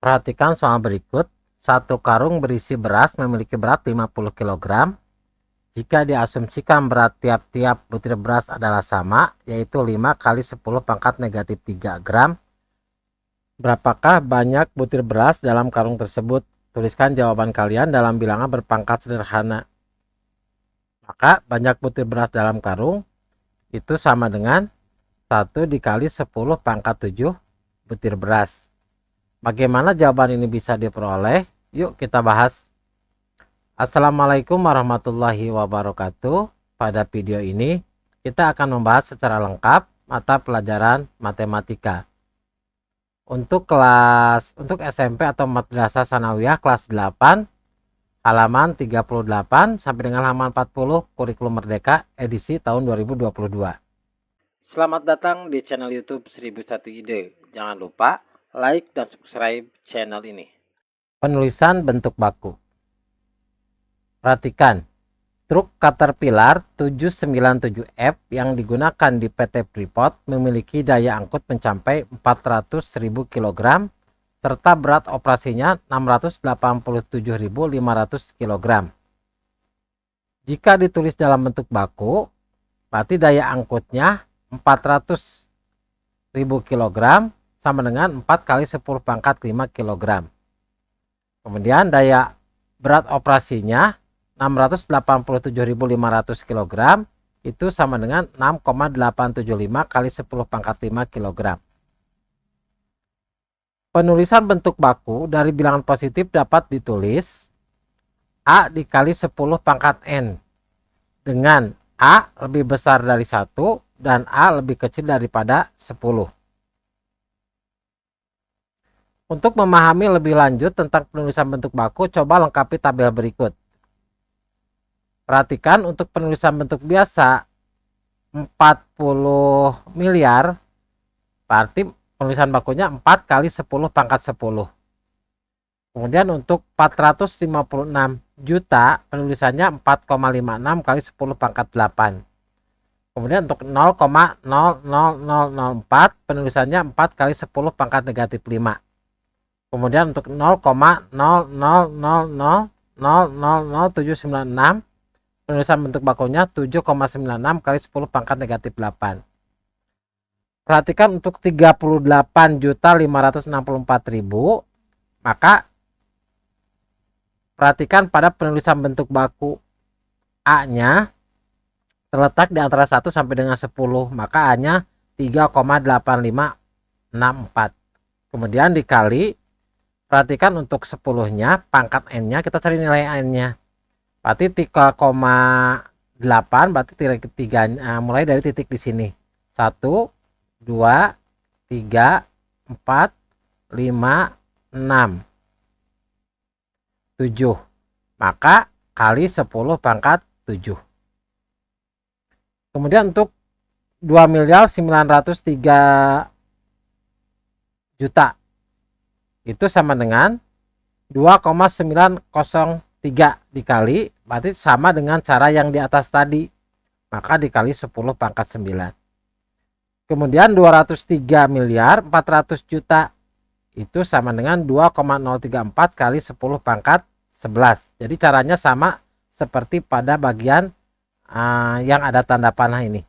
Perhatikan soal berikut. Satu karung berisi beras memiliki berat 50 kg. Jika diasumsikan berat tiap-tiap butir beras adalah sama, yaitu 5 kali 10 pangkat negatif 3 gram. Berapakah banyak butir beras dalam karung tersebut? Tuliskan jawaban kalian dalam bilangan berpangkat sederhana. Maka banyak butir beras dalam karung itu sama dengan 1 dikali 10 pangkat 7 butir beras. Bagaimana jawaban ini bisa diperoleh? Yuk kita bahas. Assalamualaikum warahmatullahi wabarakatuh. Pada video ini kita akan membahas secara lengkap mata pelajaran matematika. Untuk SMP atau Madrasah Sanawiyah kelas 8, halaman 38 sampai dengan halaman 40 Kurikulum Merdeka edisi tahun 2022. Selamat datang di channel YouTube 1001 Ide. Jangan lupa like dan subscribe channel ini. Penulisan bentuk baku. Perhatikan, truk Caterpillar 797F yang digunakan di PT Freeport memiliki daya angkut mencapai 400.000 kg serta berat operasinya 687.500 kg. Jika ditulis dalam bentuk baku, berarti daya angkutnya 400.000 kg sama dengan 4 kali 10 pangkat 5 kg. Kemudian daya berat operasinya 687.500 kg itu sama dengan 6,875 kali 10 pangkat 5 kg. Penulisan bentuk baku dari bilangan positif dapat ditulis A dikali 10 pangkat N dengan A lebih besar dari 1 dan A lebih kecil daripada 10. Untuk memahami lebih lanjut tentang penulisan bentuk baku, coba lengkapi tabel berikut. Perhatikan untuk penulisan bentuk biasa 40 miliar, berarti penulisan bakunya 4 kali 10 pangkat 10. Kemudian untuk 456 juta, penulisannya 4,56 kali 10 pangkat 8. Kemudian untuk 0,00004, penulisannya 4 kali 10 pangkat negatif 5. Kemudian untuk 0,000000796, penulisan bentuk bakunya 7,96 kali 10 pangkat negatif 8. Perhatikan untuk 38.564.000, maka perhatikan pada penulisan bentuk baku A-nya terletak di antara 1 sampai dengan 10, maka A-nya 3,8564. Kemudian dikali, perhatikan untuk 10-nya, pangkat N-nya, kita cari nilai N-nya. Berarti 3,8, berarti tiga, mulai dari titik di sini. 1, 2, 3, 4, 5, 6, 7. Maka kali 10 pangkat 7. Kemudian untuk 2.903 juta. Itu sama dengan 2,903 dikali, berarti sama dengan cara yang di atas tadi, maka dikali 10 pangkat 9. Kemudian 203 miliar 400 juta itu sama dengan 2,034 kali 10 pangkat 11. Jadi caranya sama seperti pada bagian yang ada tanda panah ini.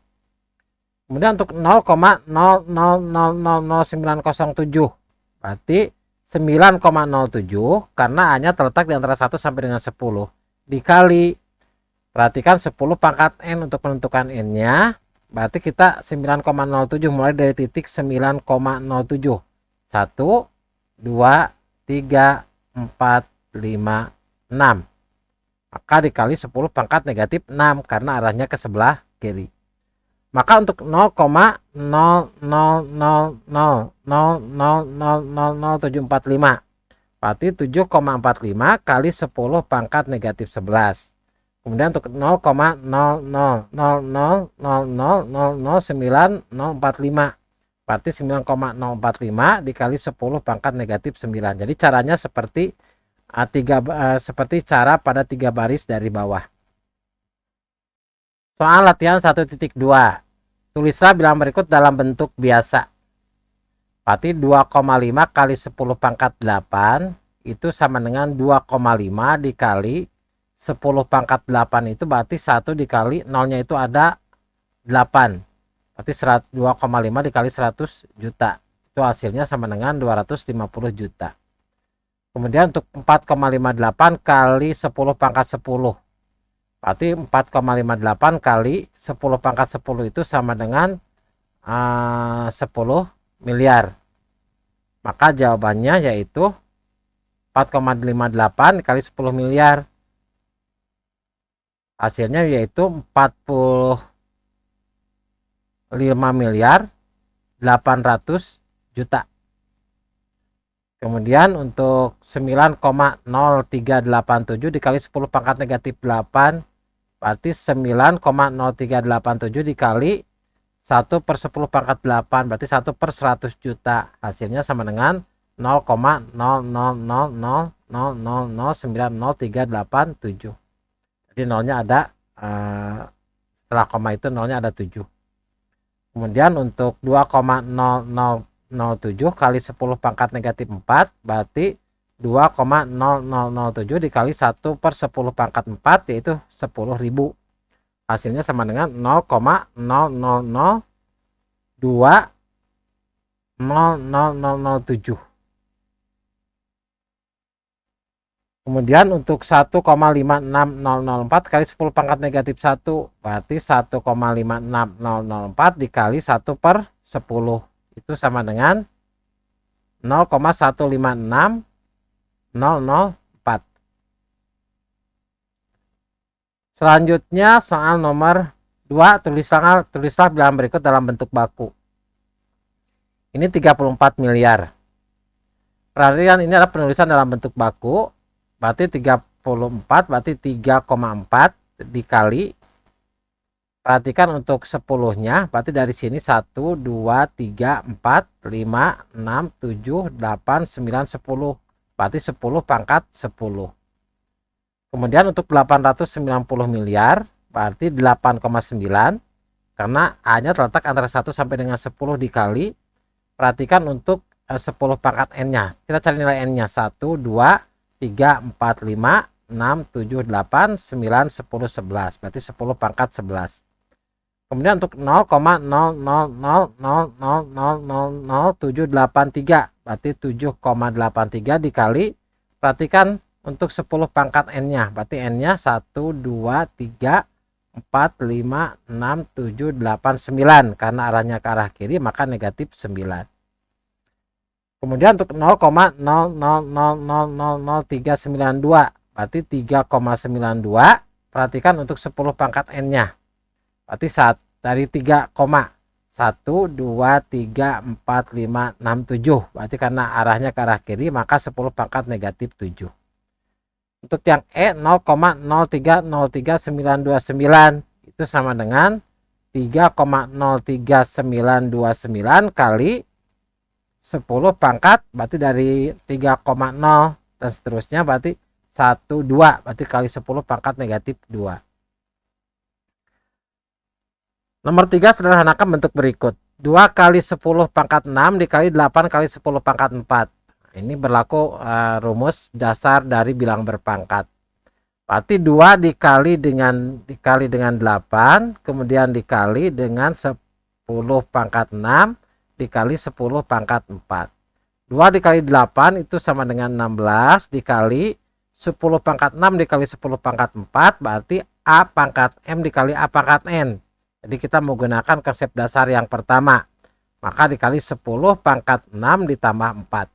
Kemudian untuk 0,0000907, berarti 9,07 karena A-nya terletak di antara 1 sampai dengan 10 dikali, perhatikan 10 pangkat N untuk menentukan N-nya, berarti kita 9,07 mulai dari titik 9,07. 1, 2, 3, 4, 5, 6. Maka dikali 10 pangkat negatif 6 karena arahnya ke sebelah kiri. Maka untuk 0,00000000745, berarti 7,45 kali 10 pangkat negatif 11. Kemudian untuk 0,0000009,045, berarti 9,045 dikali 10 pangkat negatif 9. Jadi caranya seperti seperti cara pada 3 baris dari bawah. Soal latihan 1.2. Tulislah bilangan berikut dalam bentuk biasa. Berarti 2,5 kali 10 pangkat 8 itu sama dengan 2,5 dikali 10 pangkat 8 itu berarti 1 dikali nolnya itu ada 8. Berarti 2,5 dikali 100 juta. Itu hasilnya sama dengan 250 juta. Kemudian untuk 4,58 kali 10 pangkat 10. Berarti 4,58 kali 10 pangkat 10 itu sama dengan 10 miliar. Maka jawabannya yaitu 4,58 kali 10 miliar. Hasilnya yaitu 45 miliar 800 juta. Kemudian untuk 9,0387 dikali 10 pangkat negatif 8 berarti 9,0387 dikali 1 per 10 pangkat 8 berarti 1 per 100 juta. Hasilnya sama dengan 0,000000900387. Jadi nolnya ada setelah koma itu nolnya ada 7. Kemudian untuk 2,0007 kali 10 pangkat negatif 4 berarti 2,0007 dikali 1 per 10 pangkat 4 yaitu 10.000. Hasilnya sama dengan 0,00020007. Kemudian untuk 1,56004 kali 10 pangkat negatif 1 berarti 1,56004 dikali 1 per 10 itu sama dengan 0,156004. Selanjutnya soal nomor 2, tulislah bilangan berikut dalam bentuk baku. Ini 34 miliar. Perhatikan ini adalah penulisan dalam bentuk baku. Berarti 34 berarti 3,4 dikali, perhatikan untuk 10-nya berarti dari sini 1 2 3 4 5 6 7 8 9 10 berarti 10 pangkat 10. Kemudian untuk 890 miliar berarti 8,9 karena A-nya terletak antara 1 sampai dengan 10 dikali, perhatikan untuk 10 pangkat N-nya. Kita cari nilai N-nya 1 2 3, 4, 5, 6, 7, 8, 9, 10, 11 berarti 10 pangkat 11. Kemudian untuk 0,00000783 berarti 7,83 dikali, perhatikan untuk 10 pangkat N-nya berarti N-nya 1 2 3 4 5 6 7 8 9 karena arahnya ke arah kiri maka negatif 9. Kemudian untuk 0,00000392 berarti 3,92, perhatikan untuk 10 pangkat N-nya berarti dari 3, 1 2 3 4 5 6 7 berarti karena arahnya ke arah kiri maka 10 pangkat negatif 7. Untuk yang E 0,0303929 itu sama dengan 3,03929 kali 10 pangkat berarti dari 3,0 dan seterusnya berarti 1 2 berarti kali 10 pangkat negatif 2. Nomor 3, sederhanakan bentuk berikut. 2 kali 10 pangkat 6 dikali 8 kali 10 pangkat 4. Ini berlaku rumus dasar dari bilang berpangkat. Berarti 2 dikali dengan 8 kemudian dikali dengan 10 pangkat 6 dikali 10 pangkat 4. 2 dikali 8 itu sama dengan 16 dikali 10 pangkat 6 dikali 10 pangkat 4 berarti A pangkat M dikali A pangkat N. Jadi kita menggunakan konsep dasar yang pertama. Maka dikali 10 pangkat 6 ditambah 4.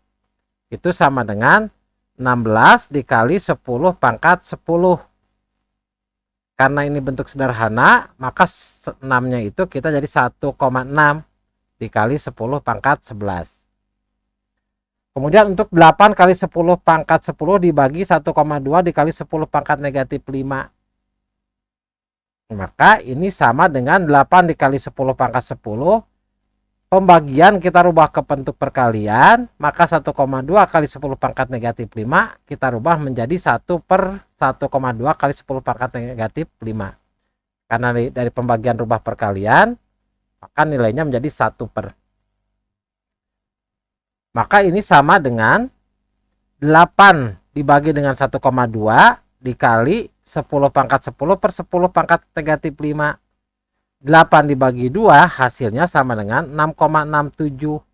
Itu sama dengan 16 dikali 10 pangkat 10. Karena ini bentuk sederhana maka 6-nya itu kita jadi 1,6 dikali 10 pangkat 11. Kemudian untuk 8 kali 10 pangkat 10 dibagi 1,2 dikali 10 pangkat negatif 5. Maka ini sama dengan 8 dikali 10 pangkat 10. Pembagian kita rubah ke bentuk perkalian. Maka 1,2 kali 10 pangkat negatif 5 kita rubah menjadi 1 per 1,2 kali 10 pangkat negatif 5. Karena dari pembagian rubah perkalian maka nilainya menjadi 1 per. Maka ini sama dengan 8 dibagi dengan 1,2 dikali 10 pangkat 10 per 10 pangkat negatif 5. 8 dibagi 2 hasilnya sama dengan 6,67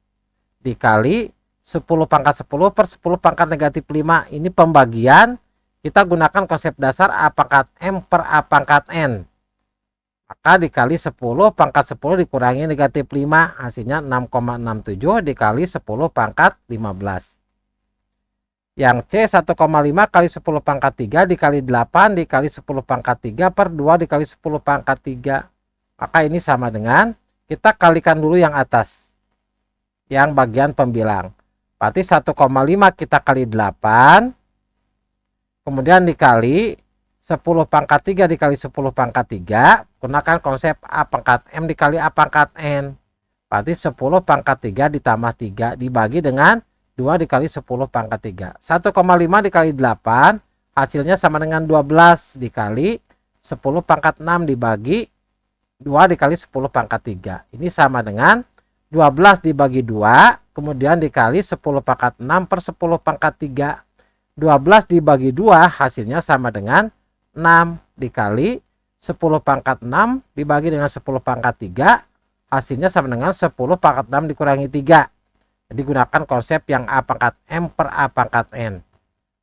dikali 10 pangkat 10 per 10 pangkat negatif 5. Ini pembagian, kita gunakan konsep dasar A pangkat M per A pangkat N. Maka dikali 10 pangkat 10 dikurangi negatif 5, hasilnya 6,67 dikali 10 pangkat 15. Yang C 1,5 kali 10 pangkat 3 dikali 8 dikali 10 pangkat 3 per 2 dikali 10 pangkat 3. Maka ini sama dengan, kita kalikan dulu yang atas, yang bagian pembilang. Berarti 1,5 kita kali 8, kemudian dikali 10 pangkat 3 dikali 10 pangkat 3, gunakan konsep A pangkat M dikali A pangkat N. Berarti 10 pangkat 3 ditambah 3 dibagi dengan 2 dikali 10 pangkat 3. 1,5 dikali 8 hasilnya sama dengan 12 dikali 10 pangkat 6 dibagi 2 dikali 10 pangkat 3. Ini sama dengan 12 dibagi 2 kemudian dikali 10 pangkat 6 per 10 pangkat 3. 12 dibagi 2 hasilnya sama dengan 6 dikali 10 pangkat 6 dibagi dengan 10 pangkat 3 hasilnya sama dengan 10 pangkat 6 dikurangi 3. Jadi gunakan konsep yang A pangkat M per A pangkat N.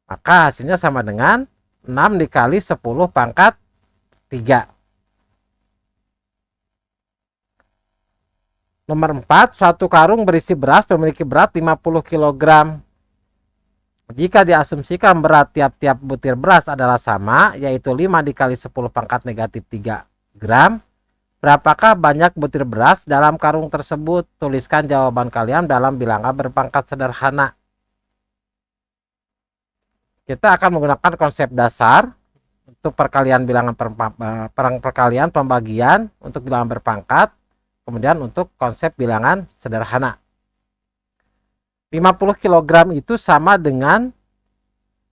Maka hasilnya sama dengan 6 dikali 10 pangkat 3. Nomor 4, suatu karung berisi beras memiliki berat 50 kg. Jika diasumsikan berat tiap-tiap butir beras adalah sama, yaitu 5 dikali 10 pangkat negatif 3 gram, berapakah banyak butir beras dalam karung tersebut? Tuliskan jawaban kalian dalam bilangan berpangkat sederhana. Kita akan menggunakan konsep dasar untuk perkalian bilangan perkalian pembagian untuk bilangan berpangkat, kemudian untuk konsep bilangan sederhana. 50 kg itu sama dengan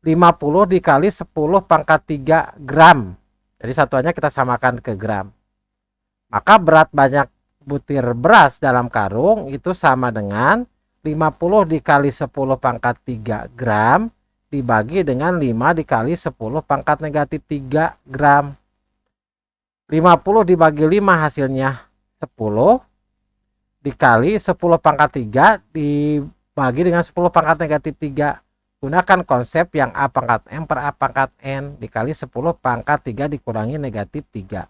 50 dikali 10 pangkat 3 gram. Jadi satuannya kita samakan ke gram. Maka berat banyak butir beras dalam karung itu sama dengan 50 dikali 10 pangkat 3 gram dibagi dengan 5 dikali 10 pangkat negatif 3 gram. 50 dibagi 5 hasilnya 10 dikali 10 pangkat 3 dibagi dengan 10 pangkat negatif 3. Gunakan konsep yang A pangkat M per A pangkat N dikali 10 pangkat 3 dikurangi negatif 3.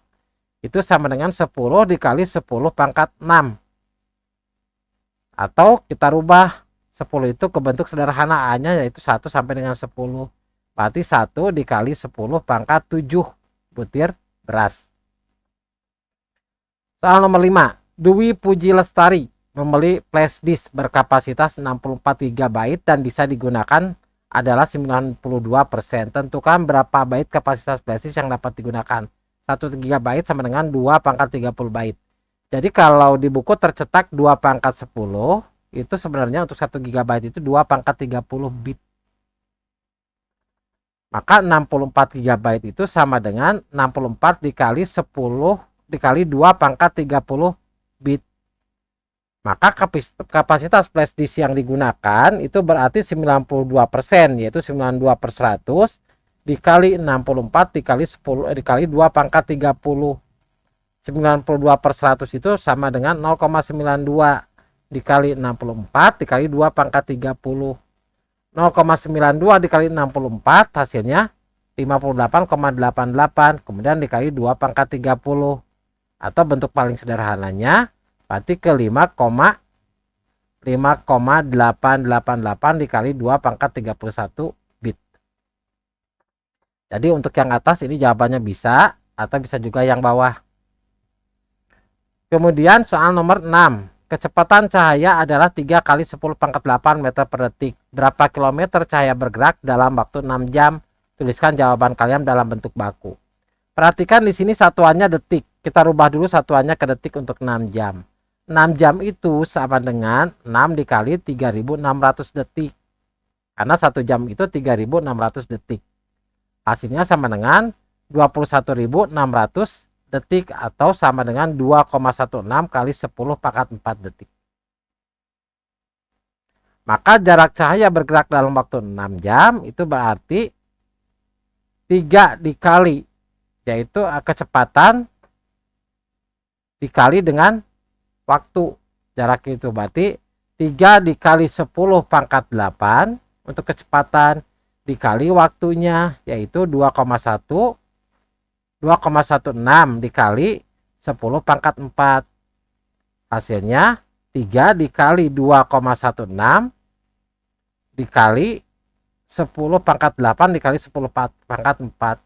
Itu sama dengan 10 dikali 10 pangkat 6. Atau kita rubah 10 itu ke bentuk sederhana A-nya yaitu 1 sampai dengan 10. Berarti 1 dikali 10 pangkat 7 butir beras. Soal nomor 5. Dwi Puji Lestari membeli flash disk berkapasitas 64 GB dan bisa digunakan adalah 92%. Tentukan berapa byte kapasitas flash disk yang dapat digunakan. 1 GB sama dengan 2 pangkat 30 byte. Jadi kalau di buku tercetak 2 pangkat 10, itu sebenarnya untuk 1 GB itu 2 pangkat 30 bit. Maka 64 GB itu sama dengan 64 dikali 10 dikali 2 pangkat 30 bit. Maka kapasitas flash disk yang digunakan itu berarti 92%, yaitu 92 per 100 dikali 64 dikali 10 dikali 2 pangkat 30. 92 per 100 itu sama dengan 0,92 dikali 64 dikali 2 pangkat 30. 0,92 dikali 64 hasilnya 58,88, kemudian dikali 2 pangkat 30. Atau bentuk paling sederhananya berarti ke 5,888 dikali 2 pangkat 31 bit. Jadi untuk yang atas ini jawabannya bisa, atau bisa juga yang bawah. Kemudian soal nomor 6. Kecepatan cahaya adalah 3 kali 10 pangkat 8 meter per detik. Berapa kilometer cahaya bergerak dalam waktu 6 jam? Tuliskan jawaban kalian dalam bentuk baku. Perhatikan di sini satuannya detik. Kita rubah dulu satuannya ke detik untuk 6 jam. 6 jam itu sama dengan 6 dikali 3600 detik. Karena 1 jam itu 3600 detik. Hasilnya sama dengan 21.600 detik atau sama dengan 2,16 kali 10 pangkat 4 detik. Maka jarak cahaya bergerak dalam waktu 6 jam itu berarti 3 dikali, yaitu kecepatan dikali dengan waktu. Jarak itu berarti 3 dikali 10 pangkat 8 untuk kecepatan dikali waktunya, yaitu 2,16 dikali 10 pangkat 4. Hasilnya 3 dikali 2,16 dikali 10 pangkat 8 dikali 10 pangkat 4.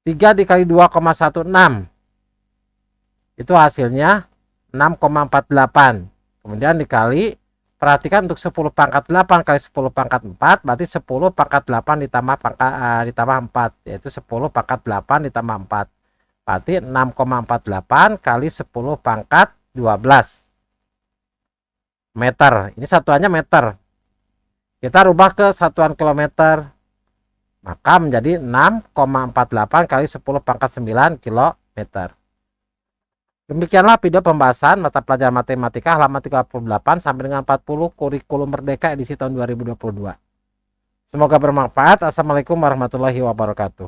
3 dikali 2,16 itu hasilnya 6,48. Kemudian dikali, perhatikan untuk 10 pangkat 8 kali 10 pangkat 4 berarti 10 pangkat 8 ditambah 4, yaitu 10 pangkat 8 ditambah 4. Berarti 6,48 kali 10 pangkat 12 meter. Ini satuannya meter. Kita rubah ke satuan kilometer. Maka menjadi 6,48 kali 10 pangkat 9 kilometer. Demikianlah video pembahasan mata pelajaran matematika halaman 38 sampai dengan 40 kurikulum merdeka edisi tahun 2022. Semoga bermanfaat. Assalamualaikum warahmatullahi wabarakatuh.